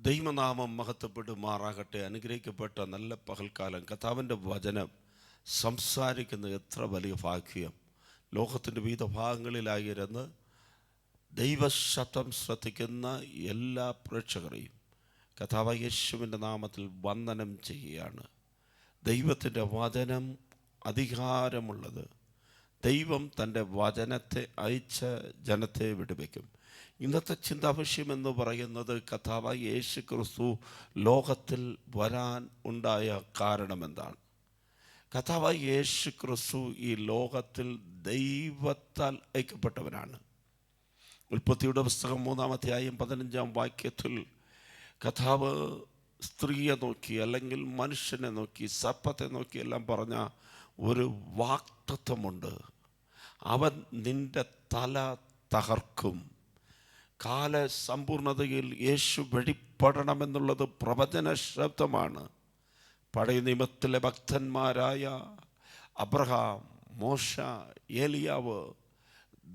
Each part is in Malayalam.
ദൈവനാമം മഹത്വപ്പെടുമാറാകട്ടെ. അനുഗ്രഹിക്കപ്പെട്ട നല്ല പകൽക്കാലം കർത്താവിൻ്റെ വചനം സംസാരിക്കുന്ന എത്ര വലിയ ഭാഗ്യം. ലോകത്തിൻ്റെ വിവിധ ഭാഗങ്ങളിലായിരുന്ന് ദൈവശബ്ദം ശ്രദ്ധിക്കുന്ന എല്ലാ പ്രേക്ഷകരെയും കർത്താവായ യേശുവിൻ്റെ നാമത്തിൽ വന്ദനം ചെയ്യുകയാണ്. ദൈവത്തിൻ്റെ വചനം അധികാരമുള്ളത്. ദൈവം തൻ്റെ വചനത്തെ അയച്ച ജനത്തെ വിടുവിക്കും. ഇന്നത്തെ ചിന്താവിഷയം എന്ന് പറയുന്നത് കർത്താവായ യേശു ക്രിസ്തു ലോകത്തിൽ വരാൻ ഉണ്ടായ കാരണമെന്താണ്? കർത്താവായ യേശു ക്രിസ്തു ഈ ലോകത്തിൽ ദൈവത്താൽ അയക്കപ്പെട്ടവനാണ്. ഉൽപ്പത്തിയുടെ പുസ്തകം 3-15 കർത്താവ് സ്ത്രീയെ നോക്കി അല്ലെങ്കിൽ മനുഷ്യനെ നോക്കി സർപ്പത്തെ നോക്കി എല്ലാം പറഞ്ഞ ഒരു വാഗ്ദത്തമുണ്ട്. അവൻ നിന്റെ തല തകർക്കും. കാല സമ്പൂർണതയിൽ യേശു വെളിപ്പെടണമെന്നുള്ളത് പ്രവചന ശബ്ദമാണ്. പഴയ നിയമത്തിലെ ഭക്തന്മാരായ അബ്രഹാം, മോശ, ഏലിയാവ്,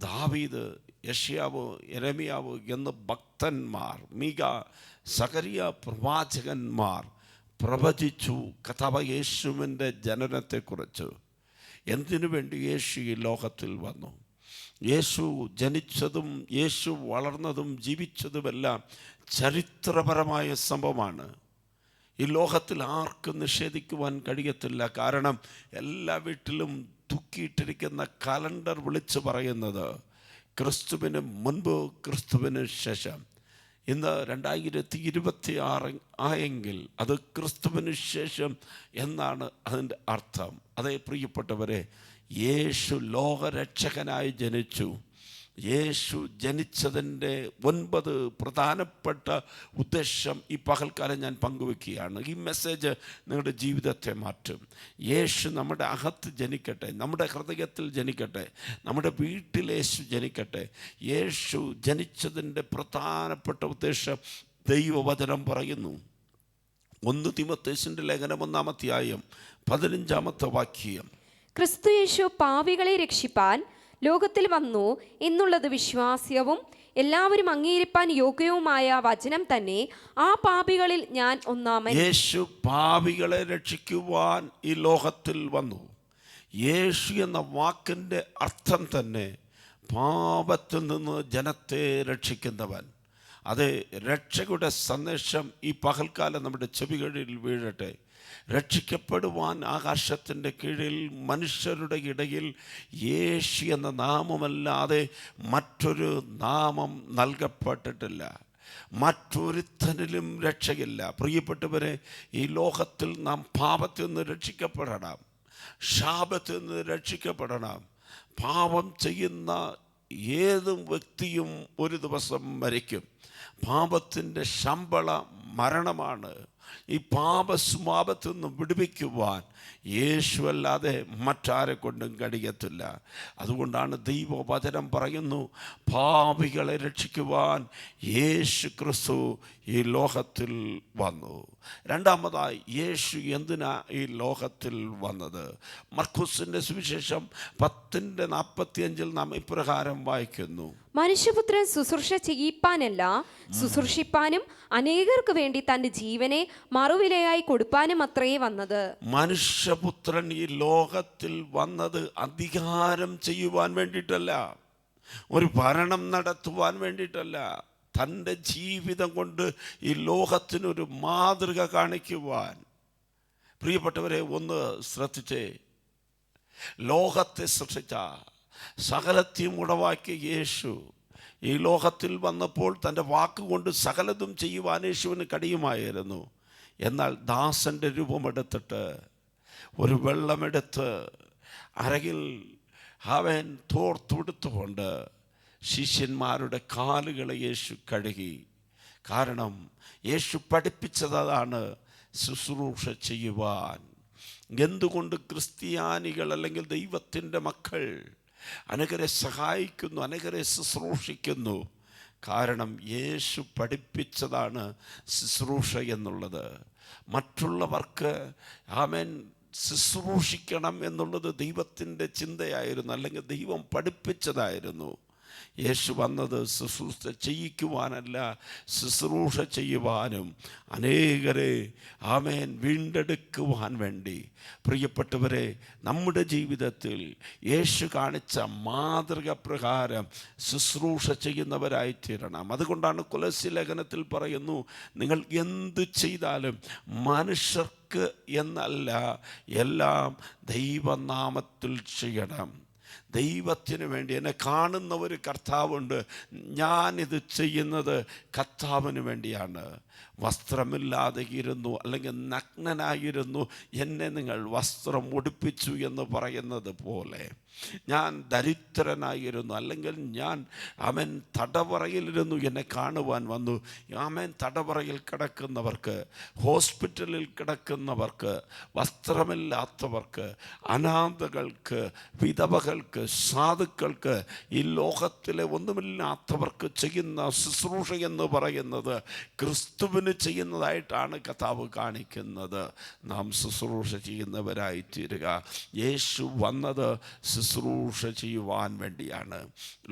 ദാവീദ്, യശയാവ്, യെരമിയാവ് എന്ന് ഭക്തന്മാർ, മീക, സഖറിയ പ്രവാചകന്മാർ പ്രവചിച്ചു കർത്താവായ യേശുവിൻ്റെ ജനനത്തെക്കുറിച്ച്. എന്തിനു വേണ്ടി യേശു ഈ ലോകത്തിൽ വന്നു? യേശു ജനിച്ചതും യേശു വളർന്നതും ജീവിച്ചതുമെല്ലാം ചരിത്രപരമായ സംഭവമാണ്. ഈ ലോകത്തിൽ ആർക്കും നിഷേധിക്കുവാൻ കഴിയത്തില്ല. കാരണം എല്ലാ വീട്ടിലും തൂക്കിയിട്ടിരിക്കുന്ന കലണ്ടർ വിളിച്ചു പറയുന്നത് ക്രിസ്തുവിന് മുൻപ്, ക്രിസ്തുവിന് ശേഷം. ഇന്ന് 2026 ആയെങ്കിൽ അത് ക്രിസ്തുവിന് ശേഷം എന്നാണ് അതിൻ്റെ അർത്ഥം. അതേ പ്രിയപ്പെട്ടവരെ, യേശു ലോകരക്ഷകനായി ജനിച്ചു. യേശു ജനിച്ചതിൻ്റെ 9 പ്രധാനപ്പെട്ട ഉദ്ദേശം ഈ പകൽക്കാലം ഞാൻ പങ്കുവെക്കുകയാണ്. ഈ മെസ്സേജ് നിങ്ങളുടെ ജീവിതത്തെ മാറ്റും. യേശു നമ്മുടെ അകത്ത് ജനിക്കട്ടെ, നമ്മുടെ ഹൃദയത്തിൽ ജനിക്കട്ടെ, നമ്മുടെ വീട്ടിൽ യേശു ജനിക്കട്ടെ. യേശു ജനിച്ചതിൻ്റെ പ്രധാനപ്പെട്ട ഉദ്ദേശം ദൈവവചനം പറയുന്നു. 1 തീമോഥെയോസിന്റെ ലേഖനം 1-15 ക്രിസ്തു യേശു പാപികളെ രക്ഷിപ്പാൻ ലോകത്തിൽ വന്നു എന്നുള്ളത് വിശ്വാസ്യവും എല്ലാവരും അംഗീകരിപ്പാൻ യോഗ്യവുമായ വചനം തന്നെ. ആ പാപികളിൽ ഞാൻ ഒന്നാമൻ. യേശു പാപികളെ രക്ഷിക്കുവാൻ ഈ ലോകത്തിൽ വന്നു. യേശു എന്ന വാക്കിൻ്റെ അർത്ഥം തന്നെ പാപത്തിൽ നിന്ന് ജനത്തെ രക്ഷിക്കുന്നവൻ. അതെ, രക്ഷയുടെ സന്ദേശം ഈ പകൽക്കാലം നമ്മുടെ ചെവികളിൽ വീഴട്ടെ. രക്ഷിക്കപ്പെടുവാൻ ആകാശത്തിൻ്റെ കീഴിൽ മനുഷ്യരുടെ ഇടയിൽ യേശു എന്ന നാമമല്ലാതെ മറ്റൊരു നാമം നൽകപ്പെട്ടിട്ടില്ല. മറ്റൊരുത്തനിലും രക്ഷയില്ല. പ്രിയപ്പെട്ടവരെ, ഈ ലോകത്തിൽ നാം പാപത്തിൽ നിന്ന് രക്ഷിക്കപ്പെടണം, ശാപത്തിൽ നിന്ന് രക്ഷിക്കപ്പെടണം. പാപം ചെയ്യുന്ന ഏത് വ്യക്തിയും ഒരു ദിവസം മരിക്കും. പാപത്തിൻ്റെ ശമ്പളം മരണമാണ്. ഈ പാപസ്വഭാവത്തിൽ നിന്ന് വിടുവിക്കുവാൻ യേശു അല്ലാതെ മറ്റാരെ കൊണ്ടും കഴിയത്തില്ല. അതുകൊണ്ടാണ് ദൈവവചനം പറയുന്നു, പാപികളെ രക്ഷിക്കുവാൻ യേശു ക്രിസ്തു ഈ ലോകത്തിൽ വന്നു. രണ്ടാമതായി, യേശു എന്തിനാ ഈ ലോകത്തിൽ വന്നത്? മർക്കോസിൻ്റെ സുവിശേഷം 10:45 നാം ഇപ്രകാരം വായിക്കുന്നു: മനുഷ്യപുത്രൻ ശുശ്രൂഷ ചെയ്യിപ്പാനല്ല, ശുശ്രൂഷിപ്പാനും അനേകർക്ക് വേണ്ടി തന്റെ ജീവനെ മറുവിലയായി കൊടുപ്പാനും അത്രേ വന്നത്. മനുഷ്യപുത്രൻ ഈ ലോകത്തിൽ വന്നത് അധികാരം ചെയ്യുവാൻ വേണ്ടിയിട്ടല്ല, ഒരു ഭരണം നടത്തുവാൻ വേണ്ടിയിട്ടല്ല, തൻ്റെ ജീവിതം കൊണ്ട് ഈ ലോകത്തിനൊരു മാതൃക കാണിക്കുവാൻ. പ്രിയപ്പെട്ടവരെ, ഒന്ന് ശ്രദ്ധിച്ചേ. ലോകത്തെ സൃഷ്ടിച്ച സകലത്തെയും ഉളവാക്കിയ യേശു ഈ ലോകത്തിൽ വന്നപ്പോൾ തൻ്റെ വാക്കുകൊണ്ട് സകലതും ചെയ്യുവാൻ യേശുവിന് കഴിയുമായിരുന്നു. എന്നാൽ ദാസൻ്റെ രൂപമെടുത്തിട്ട് ഒരു വെള്ളമെടുത്ത് അരകിൽ അവൻ തോർത്തെടുത്തുകൊണ്ട് ശിഷ്യന്മാരുടെ കാലുകളെ യേശു കഴുകി. കാരണം യേശു പഠിപ്പിച്ചതാണ് ശുശ്രൂഷ ചെയ്യുവാൻ. എന്തുകൊണ്ട് ക്രിസ്ത്യാനികൾ അല്ലെങ്കിൽ ദൈവത്തിൻ്റെ മക്കൾ അനേകരെ സഹായിക്കുന്നു, അനേകരെ ശുശ്രൂഷിക്കുന്നു? കാരണം യേശു പഠിപ്പിച്ചതാണ് ശുശ്രൂഷ എന്നുള്ളത്. മറ്റുള്ളവർക്ക് ആമേൻ ശുശ്രൂഷിക്കണം എന്നുള്ളത് ദൈവത്തിൻ്റെ ചിന്തയായിരുന്നു, അല്ലെങ്കിൽ ദൈവം പഠിപ്പിച്ചതായിരുന്നു. യേശു വന്നത് ശുശ്രൂഷ ചെയ്യിക്കുവാനല്ല, ശുശ്രൂഷ ചെയ്യുവാനും അനേകരെ ആമേൻ വീണ്ടെടുക്കുവാൻ വേണ്ടി. പ്രിയപ്പെട്ടവരെ, നമ്മുടെ ജീവിതത്തിൽ യേശു കാണിച്ച മാതൃക പ്രകാരം ശുശ്രൂഷ ചെയ്യുന്നവരായി തീരണം. അതുകൊണ്ടാണ് കൊലോസ്യ ലേഖനത്തിൽ പറയുന്നു, നിങ്ങൾ എന്ത് ചെയ്താലും മനുഷ്യർക്ക് എന്നല്ല, എല്ലാം ദൈവനാമത്തിൽ ചെയ്യണം. ദൈവത്തിന് വേണ്ടി. എന്നെ കാണുന്ന ഒരു കർത്താവുണ്ട്, ഞാനിത് ചെയ്യുന്നത് കർത്താവിന് വേണ്ടിയാണ്. വസ്ത്രമില്ലാതെ ഇരുന്നു, അല്ലെങ്കിൽ നഗ്നനായിരുന്നു, എന്നെ നിങ്ങൾ വസ്ത്രം ഉടുപ്പിച്ചു എന്ന് പറയുന്നത് പോലെ, ഞാൻ ദരിദ്രനായിരുന്നു, അല്ലെങ്കിൽ ഞാൻ തടവറയിലിരുന്നു, എന്നെ കാണുവാൻ വന്നു. തടവറയിൽ കിടക്കുന്നവർക്ക്, ഹോസ്പിറ്റലിൽ കിടക്കുന്നവർക്ക്, വസ്ത്രമില്ലാത്തവർക്ക്, അനാഥകൾക്ക്, വിധവകൾക്ക്, സാധുക്കൾക്ക്, ഈ ലോകത്തിലെ ഒന്നുമില്ലാത്തവർക്ക് ചെയ്യുന്ന ശുശ്രൂഷ എന്ന് പറയുന്നത് ക്രിസ്തുവിന് ചെയ്യുന്നതായിട്ടാണ് കർത്താവ് കാണിക്കുന്നത്. നാം ശുശ്രൂഷ ചെയ്യുന്നവരായി തീരുക. യേശു വന്നത് ശുശ്രൂഷ ചെയ്യുവാൻ വേണ്ടിയാണ്.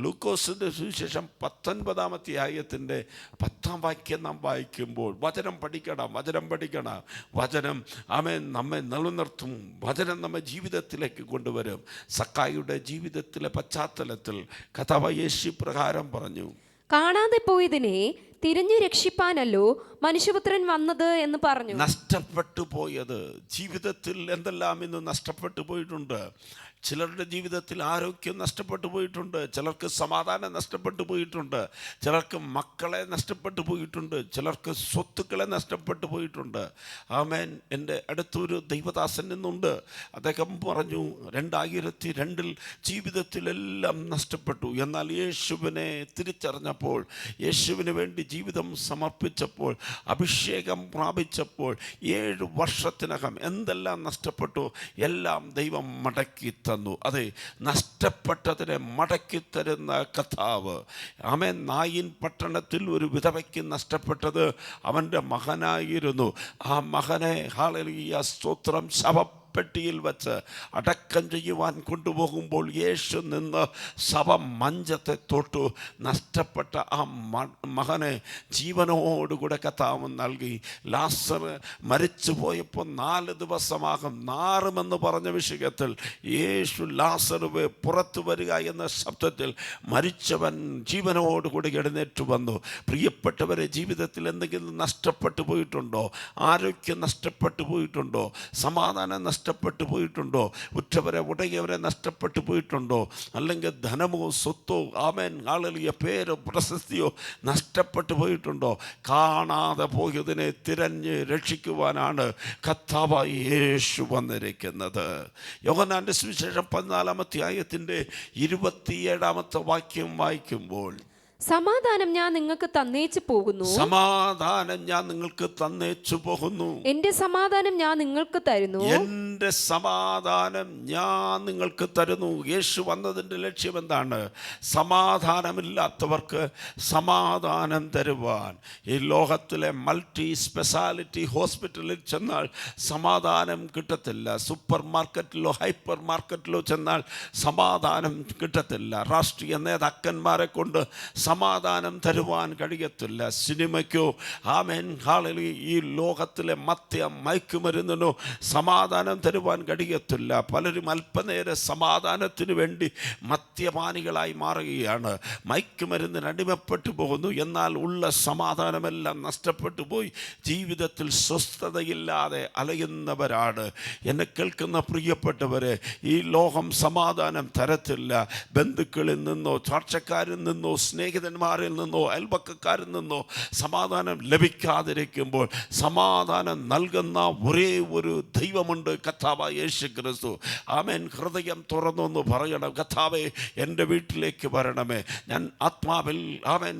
ലൂക്കോസിൻ്റെ സുവിശേഷം 19-ാം അധ്യായത്തിൻ്റെ 10-ാം വാക്യം നാം വായിക്കുമ്പോൾ, വചനം പഠിക്കണം, വചനം പഠിക്കണം. വചനം നമ്മെ നിലനിർത്തും. വചനം നമ്മെ ജീവിതത്തിലേക്ക് കൊണ്ടുവരും. സക്കായിയുടെ ജീവിതത്തിലെ പശ്ചാത്തലത്തിൽ കർത്താവ് യേശു പ്രകാരം പറഞ്ഞു, കാണാതെ പോയതിനെ തിരിഞ്ഞു രക്ഷിപ്പാനല്ലോ മനുഷ്യപുത്രൻ വന്നത് എന്ന് പറഞ്ഞു. നഷ്ടപ്പെട്ടു പോയത്, ജീവിതത്തിൽ എന്തെല്ലാം ഇന്ന് നഷ്ടപ്പെട്ടു പോയിട്ടുണ്ട്. ചിലരുടെ ജീവിതത്തിൽ ആരോഗ്യം നഷ്ടപ്പെട്ടു പോയിട്ടുണ്ട്, ചിലർക്ക് സമാധാനം നഷ്ടപ്പെട്ടു പോയിട്ടുണ്ട്, ചിലർക്ക് മക്കളെ നഷ്ടപ്പെട്ടു പോയിട്ടുണ്ട്, ചിലർക്ക് സ്വത്തുക്കളെ നഷ്ടപ്പെട്ടു പോയിട്ടുണ്ട്. ആമേൻ. എൻ്റെ അടുത്തൊരു ദൈവദാസൻ നിന്നുണ്ട്. അദ്ദേഹം പറഞ്ഞു, 2002 ജീവിതത്തിലെല്ലാം നഷ്ടപ്പെട്ടു. എന്നാൽ യേശുവിനെ തിരിച്ചറിഞ്ഞപ്പോൾ, യേശുവിന് വേണ്ടി ജീവിതം സമർപ്പിച്ചപ്പോൾ, അഭിഷേകം പ്രാപിച്ചപ്പോൾ 7 വർഷത്തിനകം എന്തെല്ലാം നഷ്ടപ്പെട്ടു, എല്ലാം ദൈവം മടക്കി തന്നു. അതെ, നഷ്ടപ്പെട്ടതിനെ മടക്കി തരുന്ന കർത്താവ്. നായിൻ പട്ടണത്തിൽ ഒരു വിധവയ്ക്ക് നഷ്ടപ്പെട്ടത് അവൻ്റെ മകനായിരുന്നു. ആ മകനെ ഹല്ലേലൂയ സ്തോത്രം ശവപ്പെട്ടിയിൽ വെച്ച് അടക്കം ചെയ്യുവാൻ കൊണ്ടുപോകുമ്പോൾ യേശു നിന്ന് ശവമഞ്ചത്തെ തൊട്ടു. നഷ്ടപ്പെട്ട ആ മകനെ ജീവനോടുകൂടെ കർത്താവ് നൽകി. ലാസർ മരിച്ചു പോയപ്പോൾ 4 ദിവസമാകും നാറുമെന്ന് പറഞ്ഞ വിഷയത്തിൽ യേശു ലാസറുവെ പുറത്തു വരിക എന്ന ശബ്ദത്തിൽ മരിച്ചവൻ ജീവനോടുകൂടി എഴുന്നേറ്റ് വന്നു. പ്രിയപ്പെട്ടവരെ, ജീവിതത്തിൽ എന്തെങ്കിലും നഷ്ടപ്പെട്ടു പോയിട്ടുണ്ടോ? ആരോഗ്യം നഷ്ടപ്പെട്ടു പോയിട്ടുണ്ടോ? സമാധാനം നഷ്ടപ്പെട്ടു പോയിട്ടുണ്ടോ? ഉറ്റവരെ ഉടയവരെ നഷ്ടപ്പെട്ടു പോയിട്ടുണ്ടോ? അല്ലെങ്കിൽ ധനമോ സ്വത്തോ ഹല്ലേലൂയ പേരോ പ്രശസ്തിയോ നഷ്ടപ്പെട്ടു പോയിട്ടുണ്ടോ? കാണാതെ പോയതിനെ തിരഞ്ഞ് രക്ഷിക്കുവാനാണ് കർത്താവായ യേശു വന്നിരിക്കുന്നത്. യോഹന്നാന്റെ സുവിശേഷം 14-ാം അധ്യായത്തിൻ്റെ 27-ാമത്തെ വാക്യം വായിക്കുമ്പോൾ, സമാധാനം ഞാൻ നിങ്ങൾക്ക് തന്നേച്ചു പോകുന്നു, സമാധാനം ഞാൻ നിങ്ങൾക്ക് തന്നേച്ചു പോകുന്നു, എന്റെ സമാധാനം ഞാൻ നിങ്ങൾക്ക് തരുന്നു, എന്റെ സമാധാനം ഞാൻ നിങ്ങൾക്ക് തരുന്നു. യേശു വന്നതിൻ്റെ ലക്ഷ്യം എന്താണ്? സമാധാനമില്ലാത്തവർക്ക് സമാധാനം തരുവാൻ. ഈ ലോകത്തിലെ മൾട്ടി സ്പെഷ്യാലിറ്റി ഹോസ്പിറ്റലിൽ ചെന്നാൽ സമാധാനം കിട്ടത്തില്ല. സൂപ്പർ മാർക്കറ്റിലോ ഹൈപ്പർ മാർക്കറ്റിലോ ചെന്നാൽ സമാധാനം കിട്ടത്തില്ല. രാഷ്ട്രീയ നേതാക്കന്മാരെ കൊണ്ട് സമാധാനം തരുവാൻ കഴിയത്തില്ല. സിനിമയ്ക്കോ ഹല്ലേലൂയ ഈ ലോകത്തിലെ മയക്കുമരുന്നിനോ സമാധാനം തരുവാൻ കഴിയത്തില്ല. പലരും അല്പനേര സമാധാനത്തിന് വേണ്ടി മദ്യപാനികളായി മാറുകയാണ്, മയക്കുമരുന്നിന് അടിമപ്പെട്ടു പോകുന്നു. എന്നാൽ ഉള്ള സമാധാനമെല്ലാം നഷ്ടപ്പെട്ടു പോയി ജീവിതത്തിൽ സ്വസ്ഥതയില്ലാതെ അലയുന്നവരാണ്. എന്നെ കേൾക്കുന്ന പ്രിയപ്പെട്ടവരെ, ഈ ലോകം സമാധാനം തരത്തില്ല. ബന്ധുക്കളിൽ നിന്നോ ചാർച്ചക്കാരിൽ നിന്നോ സ്നേഹിതന്മാരിൽ നിന്നോ അയൽപക്കക്കാരിൽ നിന്നോ സമാധാനം ലഭിക്കാതിരിക്കുമ്പോൾ സമാധാനം നൽകുന്ന ഒരേ ഒരു ദൈവമുണ്ട്, കർത്താവായ യേശു ക്രിസ്തു. ആമേൻ. ഹൃദയം തുറന്നൊന്ന് പറയണം, കർത്താവേ എൻ്റെ വീട്ടിലേക്ക് വരണമേ. ഞാൻ ആത്മാവിൽ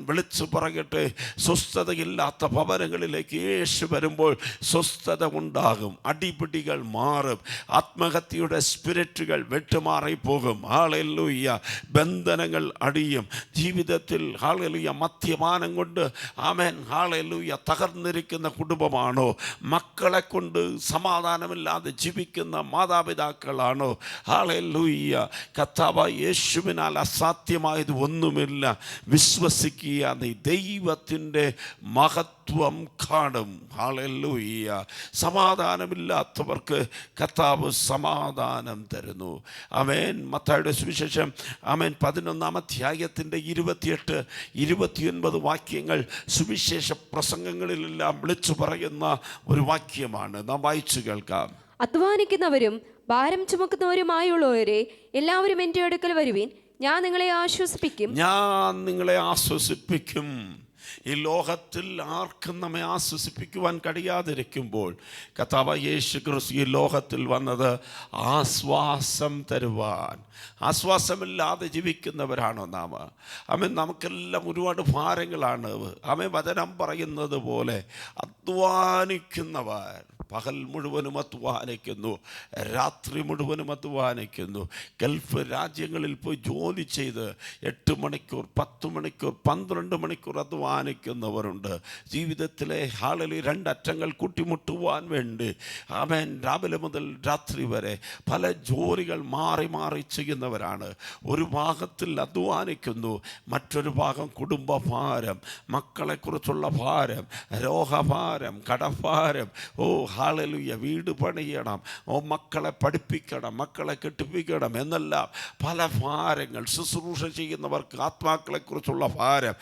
വിളിച്ചു പറയട്ടെ, സ്വസ്ഥതയില്ലാത്ത ഭവനങ്ങളിലേക്ക് യേശു വരുമ്പോൾ സ്വസ്ഥത ഉണ്ടാകും, അടിപിടികൾ മാറും, ആത്മഹത്യയുടെ സ്പിരിറ്റുകൾ വിട്ടുമാറിപ്പോകും. ഹല്ലേലൂയ. ബന്ധനങ്ങൾ അടിയും. ജീവിതത്തിൽ ഹല്ലേലൂയ മദ്യപാനം കൊണ്ട് ഹല്ലേലൂയ തകർന്നിരിക്കുന്ന കുടുംബമാണോ? മക്കളെ കൊണ്ട് സമാധാനം സമാധാനമില്ലാതെ ജീവിക്കുന്ന മാതാപിതാക്കളാണോ? ഹല്ലേലൂയ. കർത്താവായ യേശുവിനാൽ അസാധ്യമായത് ഒന്നുമില്ല. വിശ്വസിക്കുക, നീ ദൈവത്തിൻ്റെ മഹത്വം കാണും. ഹല്ലേലൂയ. സമാധാനമില്ലാത്തവർക്ക് കർത്താവ് സമാധാനം തരുന്നു. ആമേൻ. മത്തായിയുടെ സുവിശേഷം ആമേൻ 11-ാം അധ്യായത്തിൻ്റെ 28-29 വാക്യങ്ങൾ സുവിശേഷ പ്രസംഗങ്ങളിലെല്ലാം വിളിച്ചു പറയുന്ന ഒരു വാക്യമാണ്. നാം വായിച്ചു കേൾക്കാം. അധ്വാനിക്കുന്നവരും ഭാരം ചുമക്കുന്നവരുമായുള്ളവരെ എല്ലാവരും എൻ്റെ അടുക്കൽ വരുവിൻ, ഞാൻ നിങ്ങളെ ആശ്വസിപ്പിക്കും. ഞാൻ നിങ്ങളെ ആശ്വസിപ്പിക്കും. ഈ ലോകത്തിൽ ആർക്കും നമ്മെ ആശ്വസിപ്പിക്കുവാൻ കഴിയാതിരിക്കുമ്പോൾ കർത്താവായ യേശു ക്രിസ്തു ഈ ലോകത്തിൽ വന്നത് ആശ്വാസം തരുവാൻ. ആശ്വാസമില്ലാതെ ജീവിക്കുന്നവരാണോ നാം? ആമേൻ. നമുക്കെല്ലാം ഒരുപാട് ഭാരങ്ങളാണ്. ആമേൻ. വചനം പറയുന്നത് പോലെ അധ്വാനിക്കുന്നവർ പകൽ മുഴുവനും അധ്വാനിക്കുന്നു, രാത്രി മുഴുവനും അധ്വാനിക്കുന്നു. ഗൾഫ് രാജ്യങ്ങളിൽ പോയി ജോലി ചെയ്ത് 8 മണിക്കൂർ 10 മണിക്കൂർ 12 മണിക്കൂർ അധ്വാനിക്കുന്നവരുണ്ട്. ജീവിതത്തിലെ ഹാളിൽ 2 അറ്റങ്ങൾ കൂട്ടിമുട്ടുവാൻ വേണ്ടി ആമേൻ രാവിലെ മുതൽ രാത്രി വരെ പല ജോലികൾ മാറി മാറി ചെയ്യുന്നവരാണ്. ഒരു ഭാഗത്തിൽ അധ്വാനിക്കുന്നു, മറ്റൊരു ഭാഗം കുടുംബഭാരം, മക്കളെക്കുറിച്ചുള്ള ഭാരം, രോഗഭാരം, കടഭാരം. ഹല്ലേലൂയ. വീട് പണിയണം, മക്കളെ പഠിപ്പിക്കണം, മക്കളെ കെട്ടിപ്പിക്കണം എന്നെല്ലാം പല ഭാരങ്ങൾ. ശുശ്രൂഷ ചെയ്യുന്നവർക്ക് ആത്മാക്കളെക്കുറിച്ചുള്ള ഭാരം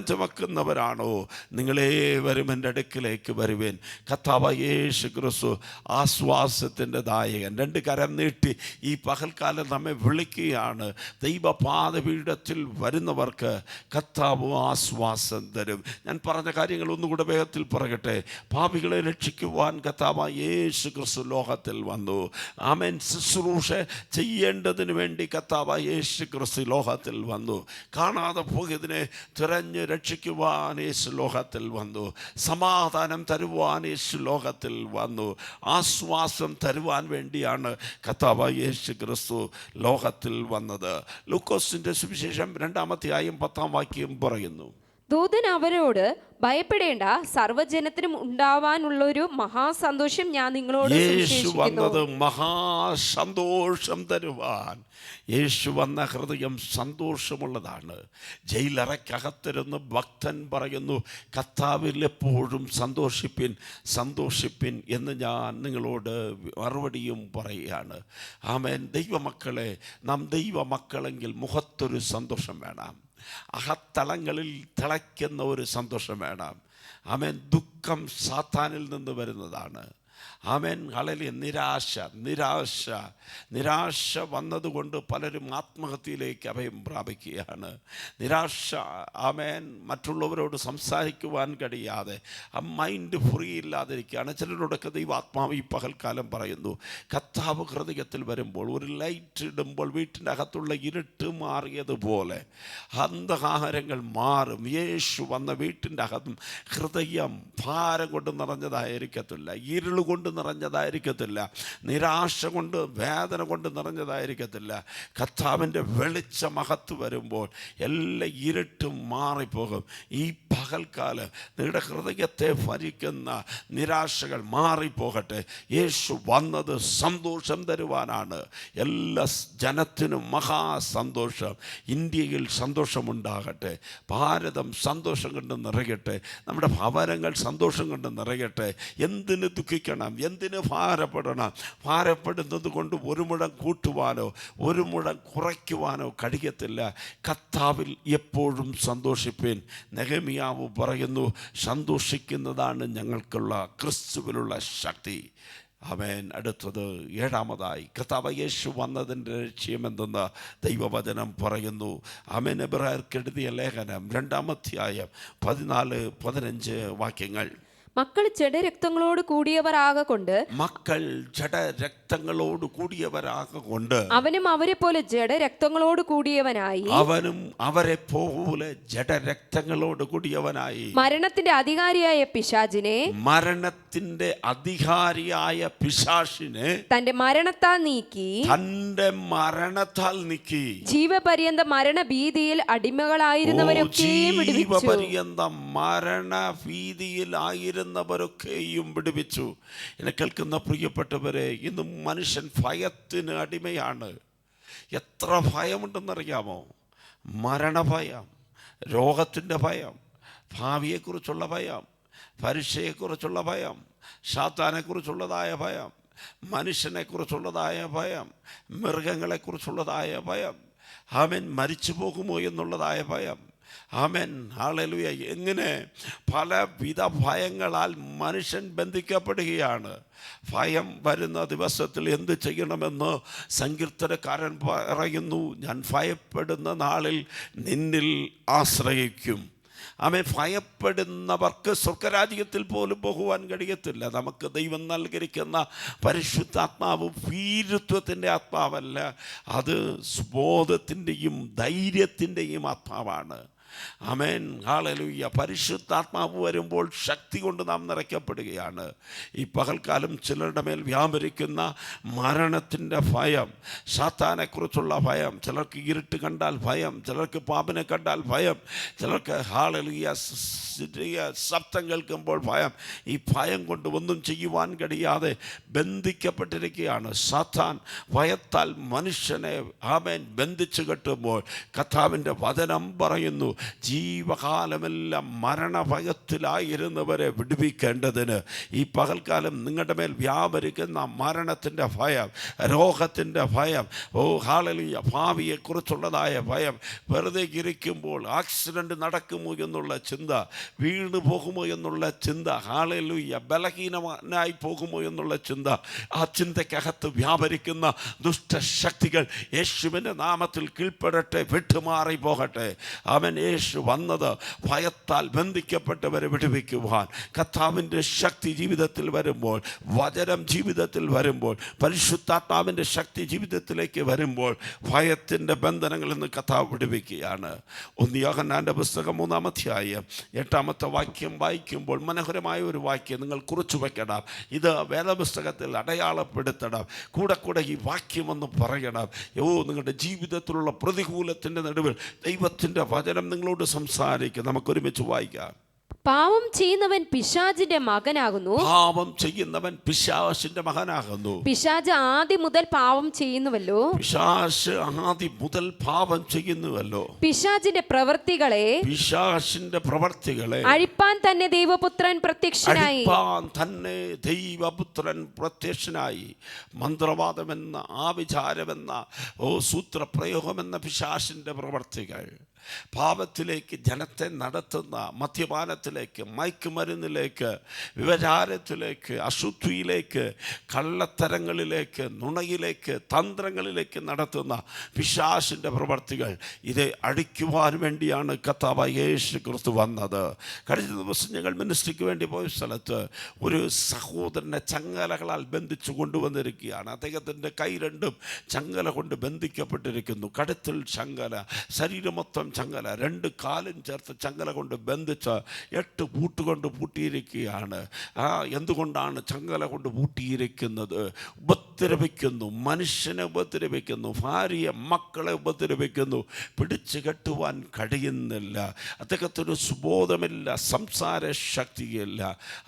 ചുമക്കുന്നവരാണോ? നിങ്ങളേവരും എൻ്റെ അടുക്കിലേക്ക് വരുവേൻ. കർത്താവായ യേശു ക്രിസ്തു ആശ്വാസത്തിൻ്റെ ദായകൻ. 2 കരം നീട്ടി ഈ പകൽക്കാലം നമ്മെ വിളിക്കുകയാണ്. ദൈവപാദപീഠത്തിൽ വരുന്നവർക്ക് കർത്താവ് ആശ്വാസം തരും. ഞാൻ പറഞ്ഞ കാര്യങ്ങൾ ഒന്നുകൂടെ വേഗത്തിൽ പറയട്ടെ. പാപികളെ രക്ഷിക്കുവാൻ കർത്താവായ യേശു ക്രിസ്തു ലോകത്തിൽ വന്നു. ആമേൻ. ശുശ്രൂഷ ചെയ്യേണ്ടതിന് വേണ്ടി കർത്താവായ യേശു ക്രിസ്തു ലോകത്തിൽ വന്നു. കാണാതെ പോയതിനെ തിരഞ്ഞ് രക്ഷിക്കുവാൻ യേശു ലോകത്തിൽ വന്നു. സമാധാനം തരുവാൻ യേശു ലോകത്തിൽ വന്നു. ആശ്വാസം തരുവാൻ വേണ്ടിയാണ് കർത്താവായ യേശു ക്രിസ്തു ലോകത്തിൽ വന്നത്. ലൂക്കോസിൻ്റെ സുവിശേഷം 2-ാം അധ്യായം 10-ാം വാക്യം പറയുന്നു, ദൂതൻ അവരോട്, ഭയപ്പെടേണ്ട, സർവ്വജനത്തിനും ഉണ്ടാവാനുള്ളൊരു മഹാസന്തോഷം ഞാൻ നിങ്ങളോട് യേശു വന്നത് സുവിശേഷിക്കുന്നു. മഹാസന്തോഷം തരുവാൻ. യേശു വന്ന ഹൃദയം സന്തോഷമുള്ളതാണ്. ജയിലറയ്ക്കകത്തിരുന്ന് ഭക്തൻ പറയുന്നു, കർത്താവിൽ എപ്പോഴും സന്തോഷിപ്പിൻ, സന്തോഷിപ്പിൻ എന്ന് ഞാൻ നിങ്ങളോട് മറുപടിയും പറയുകയാണ്. ആമേൻ. ദൈവമക്കളെ, നാം ദൈവമക്കളെങ്കിൽ മുഖത്തൊരു സന്തോഷം വേണം. അകത്തളങ്ങളിൽ തിളയ്ക്കുന്ന ഒരു സന്തോഷം വേണം. ആമേൻ. ദുഃഖം സാത്താനിൽ നിന്ന് വരുന്നതാണ്. ആമേൻ. ഹല്ലേലൂയ. നിരാശ വന്നതുകൊണ്ട് പലരും ആത്മഹത്യയിലേക്ക് അഭയം പ്രാപിക്കുകയാണ്. നിരാശ. ആമേൻ. മറ്റുള്ളവരോട് സംസാരിക്കുവാൻ കഴിയാതെ മൈൻഡ് ഫ്രീ ഇല്ലാതിരിക്കുകയാണ്. ചിലരോടൊക്കെ ദൈവാത്മാവ് ഈ പകൽക്കാലം പറയുന്നു, കർത്താവ് ഹൃദയത്തിൽ വരുമ്പോൾ ഒരു ലൈറ്റ് ഇടുമ്പോൾ വീട്ടിൻ്റെ അകത്തുള്ള ഇരുട്ട് മാറിയതുപോലെ അന്ധകാരങ്ങൾ മാറും. യേശു വന്ന വീട്ടിൻ്റെ അകത്തും ഹൃദയം ഭാരം കൊണ്ട് നിറഞ്ഞതായിരിക്കത്തില്ല, ഇരുളുകൊണ്ട് നിറഞ്ഞതായിരിക്കത്തില്ല, നിരാശ കൊണ്ട് വേദന കൊണ്ട് നിറഞ്ഞതായിരിക്കത്തില്ല. കർത്താവിൻ്റെ വെളിച്ച മഹത്ത് വരുമ്പോൾ എല്ലാ ഇരുട്ടും മാറിപ്പോകും. ഈ പകൽക്കാലം നിങ്ങളുടെ ഹൃദയത്തെ ഭരിക്കുന്ന നിരാശകൾ മാറിപ്പോകട്ടെ. യേശു വന്നത് സന്തോഷം തരുവാനാണ്. എല്ലാ ജനത്തിനും മഹാസന്തോഷം. ഇന്ത്യയിൽ സന്തോഷമുണ്ടാകട്ടെ. ഭാരതം സന്തോഷം കൊണ്ട് നിറയട്ടെ. നമ്മുടെ ഭവനങ്ങൾ സന്തോഷം കൊണ്ട് നിറയട്ടെ. എന്തിന് ദുഃഖിക്കണം, എന്തിന് ഭാരപ്പെടണം? ഭാരപ്പെടുന്നത് കൊണ്ട് ഒരു മുഴം കൂട്ടുവാനോ ഒരു മുഴം കുറയ്ക്കുവാനോ കഴിയത്തില്ല. കർത്താവിൽ എപ്പോഴും സന്തോഷിപ്പീൻ. നെഹെമ്യാവ് പറയുന്നു, സന്തോഷിക്കുന്നതാണ് ഞങ്ങൾക്കുള്ള ക്രിസ്തുവിലുള്ള ശക്തി. ആമേൻ. അടുത്തത് 7-ാമതായി കർത്താവ് യേശു വന്നതിൻ്റെ ലക്ഷ്യമെന്തെന്ന് ദൈവവചനം പറയുന്നു. ആമേൻ. എബ്രായർക്ക് എഴുതിയ ലേഖനം 2-ാം അധ്യായം 14-15 വാക്യങ്ങൾ. മക്കൾ ജഡരക്തങ്ങളോട് കൂടിയവരാകൊണ്ട് അവനും അവരെ പോലെ ജഡരക്തങ്ങളോട് കൂടിയവനായി മരണത്തിന്റെ മരണത്തിൻ്റെ അധികാരിയായ പിശാചിനെ തന്റെ മരണത്താൽ നീക്കി ജീവപര്യന്ത മരണഭീതിയിൽ അടിമകളായിരുന്നവരൊക്കെയും വിടുവിച്ചു. ജീവപര്യന്ത മരണഭീതിയിലായിരുന്നവരൊക്കെയും വിടുവിച്ചു. എന്നെ കേൾക്കുന്ന പ്രിയപ്പെട്ടവരെ, ഇന്ന് മനുഷ്യൻ ഭയത്തിന് അടിമയാണ്. എത്ര ഭയമുണ്ടെന്നറിയാമോ? മരണഭയം, രോഗത്തിൻ്റെ ഭയം, ഭാവിയെക്കുറിച്ചുള്ള ഭയം, പരീക്ഷയെക്കുറിച്ചുള്ള ഭയം, സാത്താനെക്കുറിച്ചുള്ളതായ ഭയം, മനുഷ്യനെക്കുറിച്ചുള്ളതായ ഭയം, മൃഗങ്ങളെക്കുറിച്ചുള്ളതായ ഭയം, ആമേൻ, മരിച്ചു പോകുമോ എന്നുള്ളതായ ഭയം, ആമേൻ, ഹല്ലേലൂയ. എങ്ങനെ പലവിധ ഭയങ്ങളാൽ മനുഷ്യൻ ബന്ധിക്കപ്പെടുകയാണ്. ഭയം വരുന്ന ദിവസത്തിൽ എന്ത് ചെയ്യണമെന്ന് സങ്കീർത്തനക്കാരൻ പറയുന്നു, ഞാൻ ഭയപ്പെടുന്ന നാളിൽ നിന്നിൽ ആശ്രയിക്കും. ആമേൻ. ഭയപ്പെടുന്നവർക്ക് സ്വർഗരാജ്യത്തിൽ പോലും പോകുവാൻ കഴിയത്തില്ല. നമുക്ക് ദൈവം നൽകിയിരിക്കുന്ന പരിശുദ്ധാത്മാവ് ഭീരുത്വത്തിൻ്റെ ആത്മാവല്ല, അത് സുബോധത്തിൻ്റെയും ധൈര്യത്തിൻ്റെയും ആത്മാവാണ്. ആമേൻ, ഹല്ലേലൂയ. പരിശുദ്ധാത്മാവ് വരുമ്പോൾ ശക്തി കൊണ്ട് നാം നിറയ്ക്കപ്പെടുകയാണ്. ഈ പകൽക്കാലം ചിലരുടെ മേൽ വ്യാപരിക്കുന്ന മരണത്തിൻ്റെ ഭയം, സാത്താനെക്കുറിച്ചുള്ള ഭയം, ചിലർക്ക് ഇരുട്ട് കണ്ടാൽ ഭയം, ചിലർക്ക് പാപിനെ കണ്ടാൽ ഭയം, ചിലർക്ക് ഹല്ലേലൂയ ശബ്ദം കേൾക്കുമ്പോൾ ഭയം. ഈ ഭയം കൊണ്ട് ഒന്നും ചെയ്യുവാൻ കഴിയാതെ ബന്ധിക്കപ്പെട്ടിരിക്കുകയാണ്. സാത്താൻ ഭയത്താൽ മനുഷ്യനെ ആമേൻ ബന്ധിച്ചു കെട്ടുമ്പോൾ കർത്താവിൻ്റെ വചനം പറയുന്നു, ജീവകാലമെല്ലാം മരണഭയത്തിലായിരുന്നവരെ വിടുവിക്കേണ്ടതിന് ഈ പകൽക്കാലം നിങ്ങളുടെ മേൽ വ്യാപരിക്കുന്ന മരണത്തിൻ്റെ ഭയം, രോഗത്തിൻ്റെ ഭയം, ഹല്ലേലൂയ, ഭാവിയെക്കുറിച്ചുള്ളതായ ഭയം, വെറുതെ ഇരിക്കുമ്പോൾ ആക്സിഡൻറ്റ് നടക്കുമോ എന്നുള്ള ചിന്ത, വീണു പോകുമോ എന്നുള്ള ചിന്ത, ഹല്ലേലൂയ, ബലഹീനനായി പോകുമോ എന്നുള്ള ചിന്ത, ആ ചിന്തയ്ക്കകത്ത് വ്യാപരിക്കുന്ന ദുഷ്ടശക്തികൾ യേശുവിൻ്റെ നാമത്തിൽ കീഴ്പ്പെടട്ടെ, വിട്ടുമാറി പോകട്ടെ. അവൻ യേശു വന്നത് ഭയത്താൽ ബന്ധിക്കപ്പെട്ടവരെ വിടുവിക്കുവാൻ. കർത്താവിൻ്റെ ശക്തി ജീവിതത്തിൽ വരുമ്പോൾ, വചനം ജീവിതത്തിൽ വരുമ്പോൾ, പരിശുദ്ധാത്മാവിൻ്റെ ശക്തി ജീവിതത്തിലേക്ക് വരുമ്പോൾ ഭയത്തിൻ്റെ ബന്ധനങ്ങളിൽ നിന്ന് കർത്താവ് വിടുവിക്കുകയാണ്. 1 യോഹന്നാന്റെ പുസ്തകം 3-ാം അധ്യായം 8-ാമത്തെ വാക്യം വായിക്കുമ്പോൾ മനോഹരമായ ഒരു വാക്യം നിങ്ങൾ കുറിച്ചു വയ്ക്കണം. ഇത് വേദപുസ്തകത്തിൽ അടയാളപ്പെടുത്തണം. കൂടെ കൂടെ ഈ വാക്യമൊന്ന് പറയണം. നിങ്ങളുടെ ജീവിതത്തിലുള്ള പ്രതികൂലത്തിൻ്റെ നടുവിൽ ദൈവത്തിൻ്റെ വചനം നിങ്ങളോട് സംസാരിക്കും. നമുക്കൊരുമിച്ച് വായിക്കാം. പാപം ചെയ്യുന്നവൻ പിശാചിന്റെ മകനാകുന്നു. പാപം ചെയ്യുന്നവൻ പിശാചിന്റെ മകനാകുന്നു. പിശാച് ആദ്യം മുതൽ പാപം ചെയ്യുന്നുവല്ലോ. പിശാച് ആദ്യം മുതൽ പാപം ചെയ്യുന്നുവല്ലോ. പിശാചിന്റെ പ്രവൃത്തികളെ അഴിപ്പാൻ തന്നെ ദൈവപുത്രൻ പ്രത്യക്ഷനായി. മന്ത്രവാദമെന്ന, ആവിചാരമെന്ന, സൂത്രപ്രയോഗമെന്ന പിശാചിന്റെ പ്രവർത്തികൾ, പാപത്തിലേക്ക് ജനത്തെ നടത്തുന്ന, മദ്യപാനത്തിലേക്ക്, മയക്കുമരുന്നിലേക്ക്, വ്യഭിചാരത്തിലേക്ക്, അശുദ്ധിയിലേക്ക്, കള്ളത്തരങ്ങളിലേക്ക്, നുണയിലേക്ക്, തന്ത്രങ്ങളിലേക്ക് നടത്തുന്ന പിശാചിൻ്റെ പ്രവർത്തികൾ, ഇത് അടിക്കുവാൻ വേണ്ടിയാണ് കർത്താവായ യേശു ക്രിസ്തു വന്നത്. കഴിഞ്ഞ ദിവസം ഞങ്ങൾ മിനിസ്ട്രിക്ക് വേണ്ടി പോയ സ്ഥലത്ത് ഒരു സഹോദരനെ ചങ്ങലകളാൽ ബന്ധിച്ചു കൊണ്ടുവന്നിരിക്കുകയാണ്. അദ്ദേഹത്തിൻ്റെ കൈ രണ്ടും ചങ്ങല കൊണ്ട് ബന്ധിക്കപ്പെട്ടിരിക്കുന്നു. കഴുത്തിൽ ചങ്ങല, ശരീരം മൊത്തം ചങ്ങല, 2 കാലും ചേർത്ത് ചങ്ങല കൊണ്ട് ബന്ധിച്ച് 8 പൂട്ടുകൊണ്ട് പൂട്ടിയിരിക്കുകയാണ്. എന്തുകൊണ്ടാണ് ചങ്ങല കൊണ്ട് പൂട്ടിയിരിക്കുന്നത്? ഉപദ്രവിക്കുന്നു, മനുഷ്യനെ ഉപദ്രവിക്കുന്നു, ഭാര്യ മക്കളെ ഉപദ്രവിക്കുന്നു, പിടിച്ചു കെട്ടുവാൻ കഴിയുന്നില്ല. അദ്ദേഹത്തിന് സുബോധമില്ല, സംസാര ശക്തിയില്ല.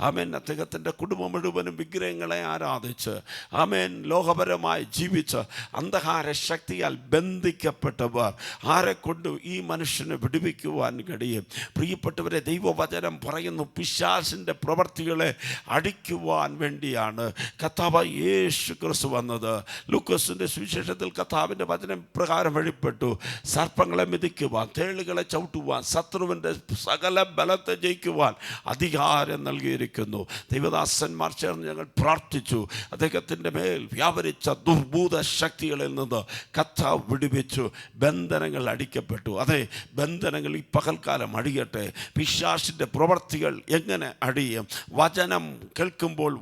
ആമേൻ. അദ്ദേഹത്തിൻ്റെ കുടുംബം മുഴുവനും വിഗ്രഹങ്ങളെ ആരാധിച്ച്, ആമേൻ, ലോകപരമായി ജീവിച്ച് അന്ധകാര ശക്തിയാൽ ബന്ധിക്കപ്പെട്ടവർ ആരെക്കൊണ്ട് ഈ മനുഷ്യനെ വിടുവിക്കുവാൻ കഴിയും? പ്രിയപ്പെട്ടവരെ, ദൈവവചനം പറയുന്നു, പിശാചിൻ്റെ പ്രവർത്തികളെ അടിക്കുവാൻ വേണ്ടിയാണ് കർത്താവായ യേശു ക്രിസ്തു വന്നത്. ലൂക്കോസിൻ്റെ സുവിശേഷത്തിൽ കർത്താവിൻ്റെ വചനം പ്രകാരം വെളിപ്പെട്ടു. സർപ്പങ്ങളെ മിതിക്കുവാൻ, തേളുകളെ ചവിട്ടുവാൻ, ശത്രുവിൻ്റെ സകല ബലത്തെ ജയിക്കുവാൻ അധികാരം നൽകിയിരിക്കുന്നു. ദൈവദാസന്മാർ ചേർന്ന് ഞങ്ങൾ പ്രാർത്ഥിച്ചു. അദ്ദേഹത്തിൻ്റെ മേൽ വ്യാപരിച്ച ദുർഭൂത ശക്തികളിൽ നിന്ന് കർത്താവ് വിടുവിച്ചു. ബന്ധനങ്ങൾ അടിക്കപ്പെട്ടു. അതെ, ബന്ധനങ്ങൾ ഈ പകൽക്കാലം അടിയട്ടെ. പിശാചിൻ്റെ പ്രവൃത്തികൾ എങ്ങനെ അടിയും? വചനം കേൾക്കുമ്പോൾ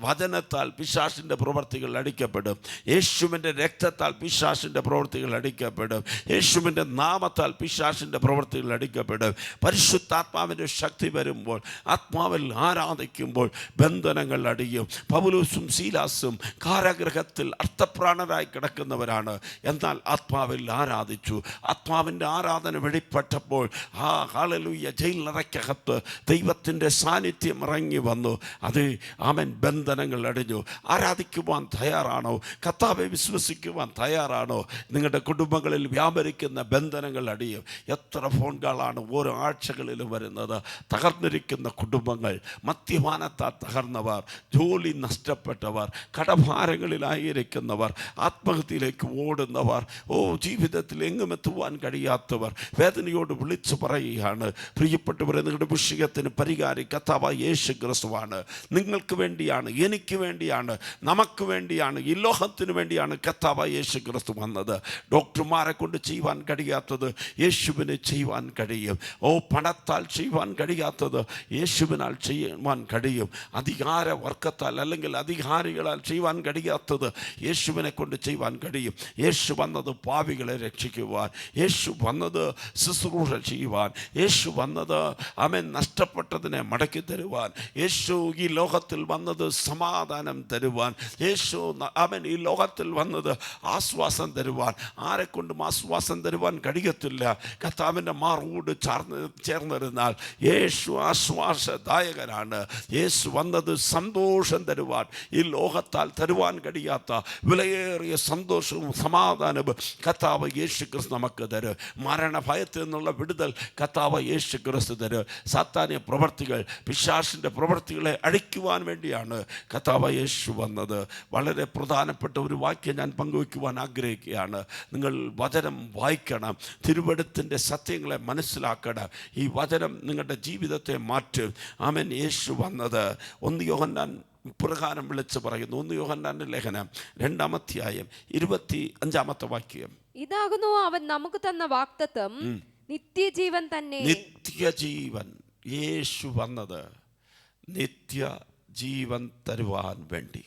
വചനത്താൽ പിശാചിൻ്റെ പ്രവൃത്തികൾ അടിക്കപ്പെടും. യേശുവിൻ്റെ രക്തത്താൽ പിശാചിൻ്റെ പ്രവൃത്തികൾ അടിക്കപ്പെടും. യേശുവിൻ്റെ നാമത്താൽ പിശാചിൻ്റെ പ്രവൃത്തികൾ അടിക്കപ്പെടും. പരിശുദ്ധാത്മാവിൻ്റെ ശക്തി വരുമ്പോൾ, ആത്മാവിൽ ആരാധിക്കുമ്പോൾ ബന്ധനങ്ങൾ അടിയും. പൗലോസും ശീലാസും കാരാഗൃഹത്തിൽ അർത്ഥപ്രാണരായി കിടക്കുന്നവരാണ്. എന്നാൽ ആത്മാവിൽ ആരാധിച്ചു. ആത്മാവിൻ്റെ ആരാധന വെളിപ്പെട്ടപ്പോൾ ഹല്ലേലൂയ, ജയിലറയ്ക്കകത്ത് ദൈവത്തിൻ്റെ സാന്നിധ്യം ഇറങ്ങി വന്നു. അത് ആമേൻ, ബന്ധനങ്ങൾ അടിഞ്ഞു. ആരാധിക്കുവാൻ തയ്യാറാണോ? കർത്താവെ വിശ്വസിക്കുവാൻ തയ്യാറാണോ? നിങ്ങളുടെ കുടുംബങ്ങളിൽ വ്യാപരിക്കുന്ന ബന്ധനങ്ങൾ അടിയും. എത്ര ഫോൺ കോളാണ് ഓരോ ആഴ്ചകളിലും വരുന്നത്. തകർന്നിരിക്കുന്ന കുടുംബങ്ങൾ, മദ്യപാനത്താൽ തകർന്നവർ, ജോലി നഷ്ടപ്പെട്ടവർ, കടഭാരങ്ങളിലായിരിക്കുന്നവർ, ആത്മഹത്യയിലേക്ക് ഓടുന്നവർ, ജീവിതത്തിൽ എങ്ങും എത്തുവാൻ കഴിയാത്തവർ വേദനയോട് വിളിച്ചു പറയുകയാണ്. പ്രിയപ്പെട്ടവരെ, നിങ്ങളുടെ വിഷയത്തിന് പരിഹാരം കർത്താവായ യേശു ക്രിസ്തുവാണ്. നിങ്ങൾക്ക് വേണ്ടിയാണ്, എനിക്ക് വേണ്ടിയാണ്, നമുക്ക് വേണ്ടിയാണ്, ഈ ലോകത്തിന് വേണ്ടിയാണ് കർത്താവായ യേശു ക്രിസ്തു വന്നത്. ഡോക്ടർമാരെ കൊണ്ട് ചെയ്യുവാൻ കഴിയാത്തത് യേശുവിന് ചെയ്യുവാൻ കഴിയും. പണത്താൽ ചെയ്യുവാൻ കഴിയാത്തത് യേശുവിനാൽ ചെയ്യുവാൻ കഴിയും. അധികാര വർക്കത്താൽ അല്ലെങ്കിൽ അധികാരികളാൽ ചെയ്യുവാൻ കഴിയാത്തത് യേശുവിനെ കൊണ്ട് ചെയ്യുവാൻ കഴിയും. യേശു വന്നത് പാപികളെ രക്ഷിക്കുവാൻ, യേശു വന്നത് ശുശ്രൂഷ ചെയ്യുവാൻ, യേശു വന്നത് അവൻ നഷ്ടപ്പെട്ടതിനെ മടക്കി തരുവാൻ, യേശു ഈ ലോകത്തിൽ വന്നത് സമാധാനം തരുവാൻ, യേശു അവൻ ഈ ലോകത്തിൽ വന്നത് ആശ്വാസം തരുവാൻ. ആരെക്കൊണ്ടും ആശ്വാസം തരുവാൻ കഴിയത്തില്ല. കർത്താവിൻ്റെ മാറോട് ചേർന്നിരുന്നാൽ യേശു ആശ്വാസദായകനാണ്. യേശു വന്നത് സന്തോഷം തരുവാൻ. ഈ ലോകത്താൽ തരുവാൻ കഴിയാത്ത വിലയേറിയ സന്തോഷവും സമാധാനവും കർത്താവ് യേശു ക്രിസ്തു നമുക്ക് തരും. മരണഭയത്തിൽ നിന്നുള്ള വിടുതൽ കർത്താവ് യേശു ക്രിസ്തു തരും. സാത്താന്യ പ്രവൃത്തികൾ, പിശാചിൻ്റെ പ്രവൃത്തികളെ അഴിക്കുവാൻ വേണ്ടിയാണ് കർത്താവ് യേശു വന്നത്. വളരെ പ്രധാനപ്പെട്ട ഒരു വാക്യം ഞാൻ പങ്കുവയ്ക്കുവാൻ ആഗ്രഹിക്കുകയാണ്. നിങ്ങൾ വചനം വായിക്കണം, തിരുവെഴുത്തിൻ്റെ സത്യങ്ങളെ മനസ്സിലാക്കണം. ഈ വചനം നിങ്ങളുടെ ജീവിതത്തെ മാറ്റും. ആമേൻ. യേശു വന്നത് 1 യോഹന്നാൻ പ്രകാരം വിളിച്ച് പറയുന്നു. 1 യോഹന്നാന്റെ ലേഖനം 2-ാം അധ്യായം 25-ാമത്തെ വാക്യം. ഇതാകുന്നു അവൻ നമുക്ക് തന്ന വാഗ്ദത്തം, നിത്യജീവൻ തന്നെ. നിത്യജീവൻ. യേശു വന്നത് നിത്യജീവൻ തരുവാൻ വേണ്ടി.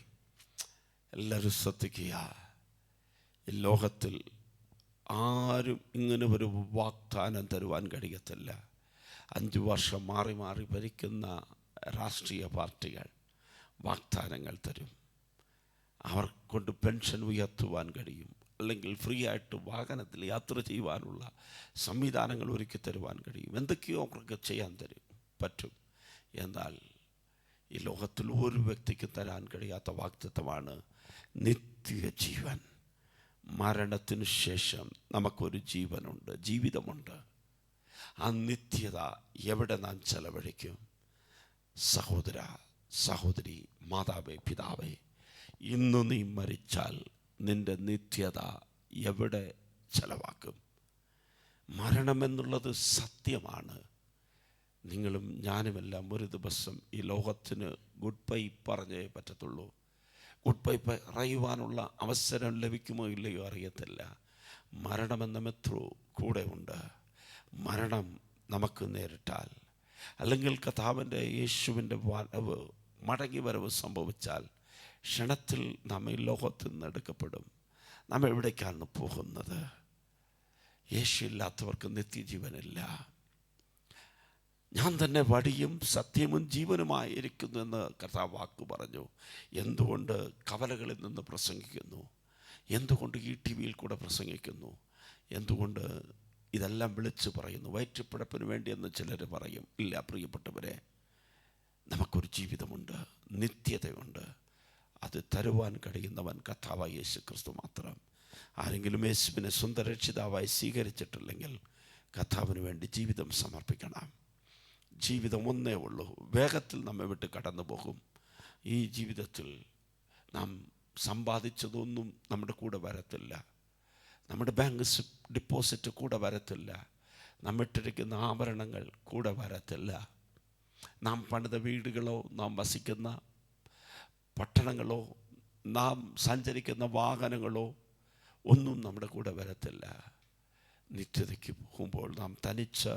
എല്ലാവരും ശ്രദ്ധിക്കുക. ഈ ലോകത്തിൽ ആരും ഇങ്ങനെ ഒരു വാഗ്ദാനം തരുവാൻ കഴിയത്തില്ല. 5 വർഷം മാറി മാറി ഭരിക്കുന്ന രാഷ്ട്രീയ പാർട്ടികൾ വാഗ്ദാനങ്ങൾ തരും. അവർക്കൊണ്ട് പെൻഷൻ ഉയർത്തുവാൻ കഴിയും, അല്ലെങ്കിൽ ഫ്രീ ആയിട്ട് വാഹനത്തിൽ യാത്ര ചെയ്യുവാനുള്ള സംവിധാനങ്ങൾ ഒരുക്കി തരുവാൻ കഴിയും. എന്തൊക്കെയോ അവർക്ക് ചെയ്യാൻ പറ്റും. എന്നാൽ ഈ ലോകത്തിൽ ഒരു വ്യക്തിക്ക് തരാൻ കഴിയാത്ത വാഗ്ദത്തമാണ് നിത്യജീവൻ. മരണത്തിന് ശേഷം നമുക്കൊരു ജീവനുണ്ട്, ജീവിതമുണ്ട്. ആ നിത്യത എവിടെ നാം ചെലവഴിക്കും? സഹോദര, സഹോദരി, മാതാവേ, പിതാവേ, ഇന്ന് നീ മരിച്ചാൽ നിൻ്റെ നിത്യത എവിടെ ചെലവാക്കും? മരണമെന്നുള്ളത് സത്യമാണ്. നിങ്ങളും ഞാനുമെല്ലാം ഒരു ദിവസം ഈ ലോകത്തിന് ഗുഡ് ബൈ പറഞ്ഞേ പറ്റത്തുള്ളൂ. ഗുഡ് ബൈ പറയുവാനുള്ള അവസരം ലഭിക്കുമോ ഇല്ലയോ അറിയത്തില്ല. മരണമെന്ന മെത്രോ കൂടെ ഉണ്ട്. മരണം നമുക്ക് നേരിട്ടാൽ, അല്ലെങ്കിൽ കർത്താവിൻ്റെ യേശുവിൻ്റെ മടങ്ങി വരവ് സംഭവിച്ചാൽ ക്ഷണത്തിൽ നാം ഈ ലോകത്തിൽ നിന്ന് എടുക്കപ്പെടും. നാം എവിടേക്കാണ് പോകുന്നത്? യേശു ഇല്ലാത്തവർക്ക് നിത്യജീവനില്ല. ഞാൻ തന്നെ വഴിയും സത്യവും ജീവനുമായിരിക്കുന്നു എന്ന് കർത്താവ് വാക്ക് പറഞ്ഞു. എന്തുകൊണ്ട് കവലകളിൽ നിന്ന് പ്രസംഗിക്കുന്നു? എന്തുകൊണ്ട് ഈ TV-യിൽ കൂടെ പ്രസംഗിക്കുന്നു? എന്തുകൊണ്ട് ഇതെല്ലാം വിളിച്ച് പറയുന്നു? വയറ്റിപ്പിഴപ്പിന് വേണ്ടിയെന്ന് ചിലർ പറയും. ഇല്ല പ്രിയപ്പെട്ടവരെ, നമുക്കൊരു ജീവിതമുണ്ട്, നിത്യതയുണ്ട്. അത് തരുവാൻ കഴിയുന്നവൻ കർത്താവായ യേശു ക്രിസ്തു മാത്രം. ആരെങ്കിലും യേശുവിനെ സ്വന്തം രക്ഷിതാവായി സ്വീകരിച്ചിട്ടില്ലെങ്കിൽ കർത്താവിന് വേണ്ടി ജീവിതം സമർപ്പിക്കണം. ജീവിതം ഒന്നേ ഉള്ളൂ. വേഗത്തിൽ നമ്മെ വിട്ട് കടന്നു പോകും. ഈ ജീവിതത്തിൽ നാം സമ്പാദിച്ചതൊന്നും നമ്മുടെ കൂടെ വരത്തില്ല. നമ്മുടെ ബാങ്ക് ഡിപ്പോസിറ്റ് കൂടെ വരത്തില്ല. നാം ഇട്ടിരിക്കുന്ന ആഭരണങ്ങൾ കൂടെ വരത്തില്ല. നാം പണിത വീടുകളോ, നാം വസിക്കുന്ന പട്ടണങ്ങളോ, നാം സഞ്ചരിക്കുന്ന വാഹനങ്ങളോ ഒന്നും നമ്മുടെ കൂടെ വരത്തില്ല. നിത്യതയ്ക്ക് പോകുമ്പോൾ നാം തനിച്ച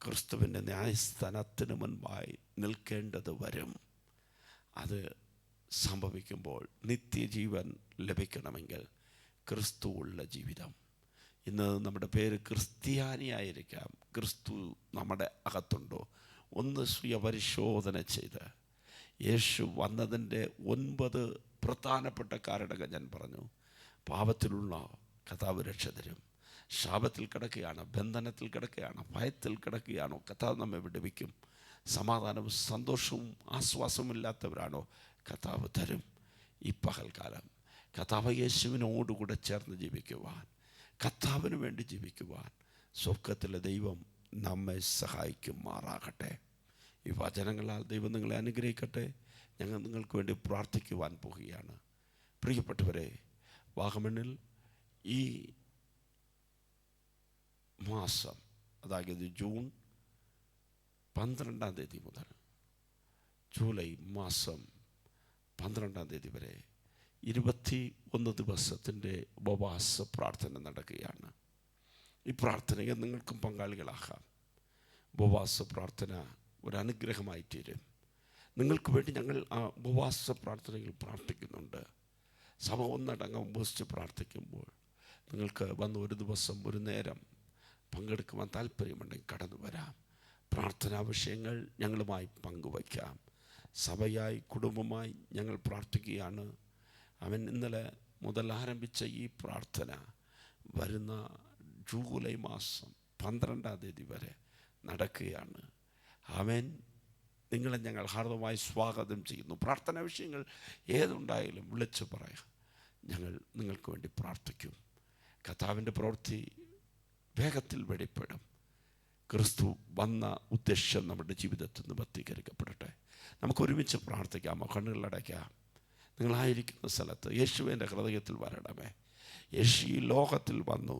ക്രിസ്തുവിൻ്റെ ന്യായസ്ഥാനത്തിന് മുൻപായി നിൽക്കേണ്ടത് വരും. അത് സംഭവിക്കുമ്പോൾ നിത്യജീവൻ ലഭിക്കണമെങ്കിൽ ക്രിസ്തു ഉള്ള ജീവിതം. ഇന്ന് നമ്മുടെ പേര് ക്രിസ്ത്യാനിയായിരിക്കാം. ക്രിസ്തു നമ്മുടെ അകത്തുണ്ടോ? ഒന്ന് സ്വയപരിശോധന ചെയ്ത് യേശു വന്നതിൻ്റെ 9 പ്രധാനപ്പെട്ട കാരണങ്ങൾ ഞാൻ പറഞ്ഞു. പാപത്തിലുള്ള കർത്താവ് രക്ഷ തരും. ശാപത്തിൽ കിടക്കുകയാണ്, ബന്ധനത്തിൽ കിടക്കുകയാണ്, ഭയത്തിൽ കിടക്കുകയാണോ, കർത്താവ് നമ്മെ വിടുവിക്കും. സമാധാനവും സന്തോഷവും ആശ്വാസവും ഇല്ലാത്തവരാണോ, കർത്താവ് തരും. ഈ പകൽക്കാലം കർത്താവ് യേശുവിനോടുകൂടെ ചേർന്ന് ജീവിക്കുവാൻ, കർത്താവിന് വേണ്ടി ജീവിക്കുവാൻ സ്വർഗത്തിലെ ദൈവം നമ്മെ സഹായിക്കുമാറാകട്ടെ. ഈ വചനങ്ങളാൽ ദൈവം നിങ്ങളെ അനുഗ്രഹിക്കട്ടെ. ഞങ്ങൾ നിങ്ങൾക്ക് വേണ്ടി പ്രാർത്ഥിക്കുവാൻ പോവുകയാണ്. പ്രിയപ്പെട്ടവരെ, വാഗമണ്ണിൽ ഈ മാസം, അതായത് ജൂൺ 12-ാം തീയതി മുതൽ ജൂലൈ മാസം 12-ാം തീയതി വരെ 21 ദിവസത്തിൻ്റെ ഉപവാസ പ്രാർത്ഥന നടക്കുകയാണ്. ഈ പ്രാർത്ഥനയിൽ നിങ്ങൾക്കും പങ്കാളികളാകാം. ഉപവാസ പ്രാർത്ഥന ഒരു അനുഗ്രഹമായി തീരും. നിങ്ങൾക്ക് വേണ്ടി ഞങ്ങൾ ആ ഉപവാസ പ്രാർത്ഥനയിൽ പ്രാർത്ഥിക്കുന്നുണ്ട്. സഭ ഒന്നടങ്കം ഉപവസിച്ച് പ്രാർത്ഥിക്കുമ്പോൾ നിങ്ങൾക്ക് വന്ന് ഒരു ദിവസം ഒരു നേരം പങ്കെടുക്കുവാൻ താല്പര്യമുണ്ടെങ്കിൽ കടന്നു വരാം. പ്രാർത്ഥനാ വിഷയങ്ങൾ ഞങ്ങളുമായി പങ്കുവയ്ക്കാം. സഭയായി കുടുംബമായി ഞങ്ങൾ പ്രാർത്ഥിക്കുകയാണ്. അവൻ ഇന്നലെ മുതൽ ആരംഭിച്ച ഈ പ്രാർത്ഥന വരുന്ന ജൂലൈ മാസം 12-ാം തീയതി വരെ നടക്കുകയാണ്. അവൻ നിങ്ങളെ ഞങ്ങൾ ഹാർദമായി സ്വാഗതം ചെയ്യുന്നു. പ്രാർത്ഥനാ വിഷയങ്ങൾ ഏതുണ്ടായാലും വിളിച്ചു പറയാം. ഞങ്ങൾ നിങ്ങൾക്ക് വേണ്ടി പ്രാർത്ഥിക്കും. കർത്താവിൻ്റെ പ്രവൃത്തി വേഗത്തിൽ വെളിപ്പെടും. ക്രിസ്തു വന്ന ഉദ്ദേശം നമ്മുടെ ജീവിതത്തിൽ നിന്ന് ബന്ധീകരിക്കപ്പെടട്ടെ. നമുക്കൊരുമിച്ച് പ്രാർത്ഥിക്കാമോ? കണ്ണുകളടയ്ക്കാം. നിങ്ങളായിരിക്കുന്ന സ്ഥലത്ത് യേശുവിൻ്റെ ഹൃദയത്തിൽ വരണമേ. യേശു ഈ ലോകത്തിൽ വന്നു.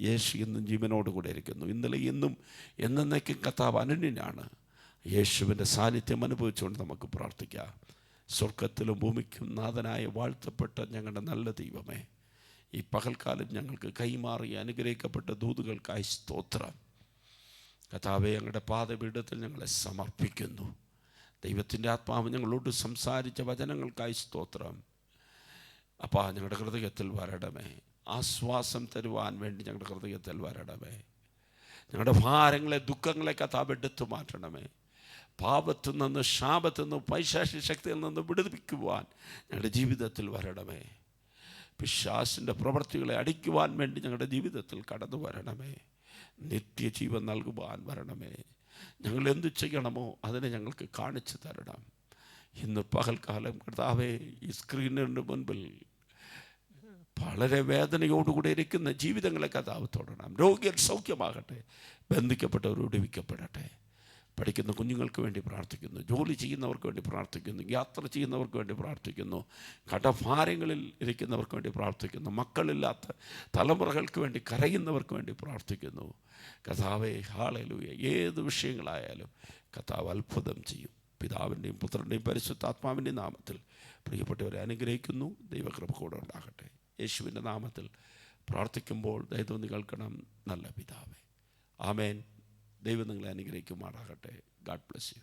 യേശു ഇന്നും ജീവനോടുകൂടെ ഇരിക്കുന്നു. ഇന്നലെ ഇന്നും എന്നേക്കും കർത്താവ് അനന്യനാണ്. യേശുവിൻ്റെ സാന്നിധ്യം അനുഭവിച്ചുകൊണ്ട് നമുക്ക് പ്രാർത്ഥിക്കാം. സ്വർഗത്തിലും ഭൂമിക്കും നാഥനായ വാഴ്ത്തപ്പെട്ട ഞങ്ങളുടെ നല്ല ദൈവമേ, ഈ പകൽക്കാലം ഞങ്ങൾക്ക് കൈമാറി അനുഗ്രഹിക്കപ്പെട്ട ദൂതുകൾക്കായി സ്തോത്രം. കർത്താവേ, ഞങ്ങളുടെ പാദപീഠത്തിൽ ഞങ്ങളെ സമർപ്പിക്കുന്നു. ദൈവത്തിൻ്റെ ആത്മാവ് ഞങ്ങളോട് സംസാരിച്ച വചനങ്ങൾക്കായി സ്തോത്രം. അപ്പാ, ഞങ്ങളുടെ ഹൃദയത്തിൽ വരണമേ. ആശ്വാസം തരുവാൻ വേണ്ടി ഞങ്ങളുടെ ഹൃദയത്തിൽ വരണമേ. ഞങ്ങളുടെ ഭാരങ്ങളെ, ദുഃഖങ്ങളെ കർത്താവ് എടുത്തു മാറ്റണമേ. പാപത്തിൽ നിന്ന്, ശാപത്തിൽ നിന്ന്, പൈശാചിക ശക്തിയിൽ നിന്ന് വിടുവിക്കുവാൻ ഞങ്ങളുടെ ജീവിതത്തിൽ വരണമേ. പിശാചിൻ്റെ പ്രവൃത്തികളെ അടിക്കുവാൻ വേണ്ടി ഞങ്ങളുടെ ജീവിതത്തിൽ കടന്നു വരണമേ. നിത്യജീവൻ നൽകുവാൻ വരണമേ. ഞങ്ങൾ എന്തു ചെയ്യണമോ അതിനെ ഞങ്ങൾക്ക് കാണിച്ചു തരണം. ഇന്ന് പകൽക്കാലം കർത്താവേ, ഈ സ്ക്രീനിൻ്റെ മുൻപിൽ വളരെ വേദനയോടുകൂടി ഇരിക്കുന്ന ജീവിതങ്ങളെ കർത്താവ് തൊടണം. രോഗികൾ സൗഖ്യമാകട്ടെ. ബന്ധിക്കപ്പെട്ടവർ വിടുവിക്കപ്പെടട്ടെ. പഠിക്കുന്ന കുഞ്ഞുങ്ങൾക്ക് വേണ്ടി പ്രാർത്ഥിക്കുന്നു. ജോലി ചെയ്യുന്നവർക്ക് വേണ്ടി പ്രാർത്ഥിക്കുന്നു. യാത്ര ചെയ്യുന്നവർക്ക് വേണ്ടി പ്രാർത്ഥിക്കുന്നു. കടഭാരങ്ങളിൽ ഇരിക്കുന്നവർക്ക് വേണ്ടി പ്രാർത്ഥിക്കുന്നു. മക്കളില്ലാത്ത തലമുറകൾക്ക് വേണ്ടി കരയുന്നവർക്ക് വേണ്ടി പ്രാർത്ഥിക്കുന്നു. കർത്താവേ, ഹല്ലേലൂയ. ഏത് വിഷയങ്ങളായാലും കർത്താവ് അത്ഭുതം ചെയ്യും. പിതാവിൻ്റെയും പുത്രൻ്റെയും പരിശുദ്ധാത്മാവിൻ്റെയും നാമത്തിൽ പ്രിയപ്പെട്ടവരെ അനുഗ്രഹിക്കുന്നു. ദൈവകൃപ കൂടെ ഉണ്ടാകട്ടെ. യേശുവിൻ്റെ നാമത്തിൽ പ്രാർത്ഥിക്കുമ്പോൾ ദയതോന്നി കേൾക്കണം നല്ല പിതാവേ. ആമേൻ. ദൈവം നിങ്ങളെ അനുഗ്രഹിക്കുമാറാകട്ടെ. God bless you.